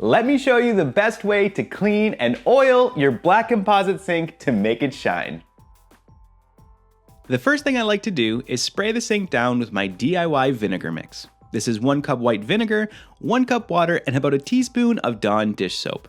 let me show you the best way to clean and oil your black composite sink to make it shine. The first thing I like to do is spray the sink down with my DIY vinegar mix. This is 1 cup white vinegar, 1 cup water, and about a teaspoon of Dawn dish soap.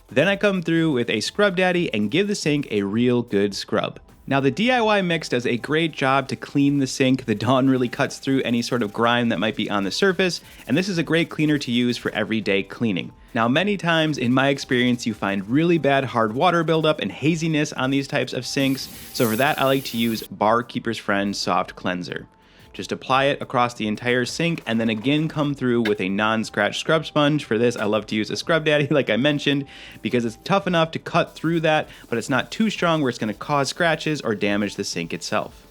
Then I come through with a Scrub Daddy and give the sink a real good scrub. Now the DIY mix does a great job to clean the sink. The Dawn really cuts through any sort of grime that might be on the surface, and this is a great cleaner to use for everyday cleaning. Now many times in my experience you find really bad hard water buildup and haziness on these types of sinks, so for that I like to use Barkeeper's Friend Soft Cleanser. Just apply it across the entire sink and then again come through with a non-scratch scrub sponge. For this, I love to use a Scrub Daddy like I mentioned because it's tough enough to cut through that, but it's not too strong where it's going to cause scratches or damage the sink itself.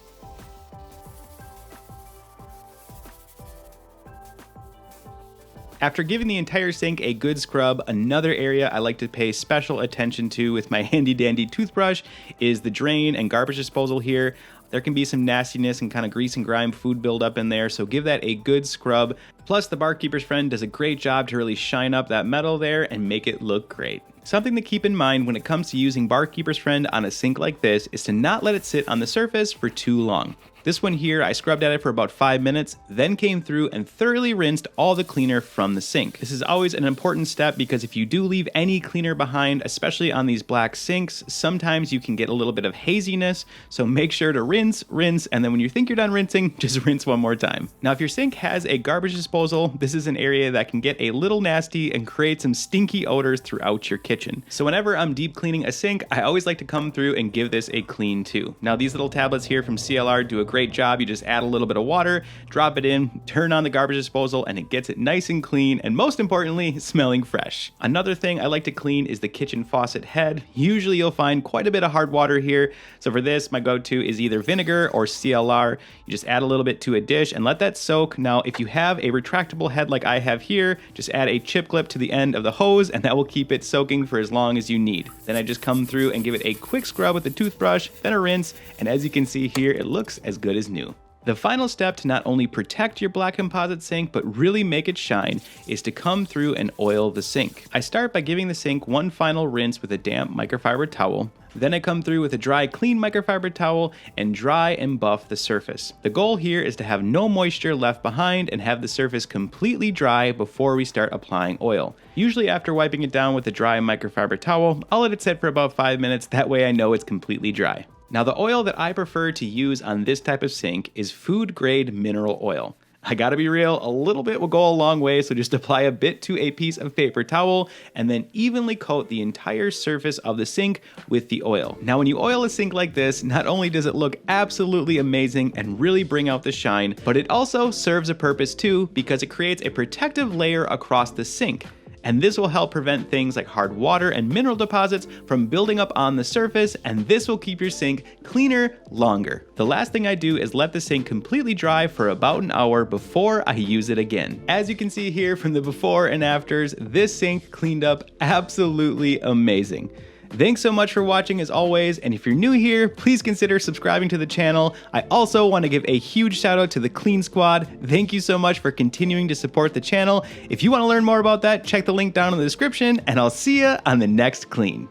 After giving the entire sink a good scrub, another area I like to pay special attention to with my handy dandy toothbrush is the drain and garbage disposal here. There can be some nastiness and kind of grease and grime food buildup in there, so give that a good scrub. Plus the Barkeeper's Friend does a great job to really shine up that metal there and make it look great. Something to keep in mind when it comes to using Barkeeper's Friend on a sink like this is to not let it sit on the surface for too long. This one here, I scrubbed at it for about 5 minutes, then came through and thoroughly rinsed all the cleaner from the sink. This is always an important step because if you do leave any cleaner behind, especially on these black sinks, sometimes you can get a little bit of haziness, so make sure to rinse, and then when you think you're done rinsing, just rinse one more time. Now if your sink has a garbage disposal, this is an area that can get a little nasty and create some stinky odors throughout your kitchen. So whenever I'm deep cleaning a sink, I always like to come through and give this a clean too. Now these little tablets here from CLR do a great job. You just add a little bit of water, drop it in, turn on the garbage disposal, and it gets it nice and clean, and most importantly, smelling fresh. Another thing I like to clean is the kitchen faucet head. Usually you'll find quite a bit of hard water here, so for this, my go-to is either vinegar or CLR. You just add a little bit to a dish and let that soak. Now, if you have a retractable head like I have here, just add a chip clip to the end of the hose, and that will keep it soaking for as long as you need. Then I just come through and give it a quick scrub with the toothbrush, then a rinse, and as you can see here, it looks as good as new. The final step to not only protect your black composite sink, but really make it shine, is to come through and oil the sink. I start by giving the sink one final rinse with a damp microfiber towel. Then I come through with a dry, clean microfiber towel and dry and buff the surface. The goal here is to have no moisture left behind and have the surface completely dry before we start applying oil. Usually after wiping it down with a dry microfiber towel, I'll let it sit for about 5 minutes, that way I know it's completely dry. Now the oil that I prefer to use on this type of sink is food grade mineral oil. I gotta be real, a little bit will go a long way, so just apply a bit to a piece of paper towel and then evenly coat the entire surface of the sink with the oil. Now when you oil a sink like this, not only does it look absolutely amazing and really bring out the shine, but it also serves a purpose too because it creates a protective layer across the sink. And this will help prevent things like hard water and mineral deposits from building up on the surface, and this will keep your sink cleaner longer. The last thing I do is let the sink completely dry for about an hour before I use it again. As you can see here from the before and afters, this sink cleaned up absolutely amazing. Thanks so much for watching as always, and if you're new here, please consider subscribing to the channel. I also want to give a huge shout out to the Clean Squad. Thank you so much for continuing to support the channel. If you want to learn more about that, check the link down in the description, and I'll see you on the next clean.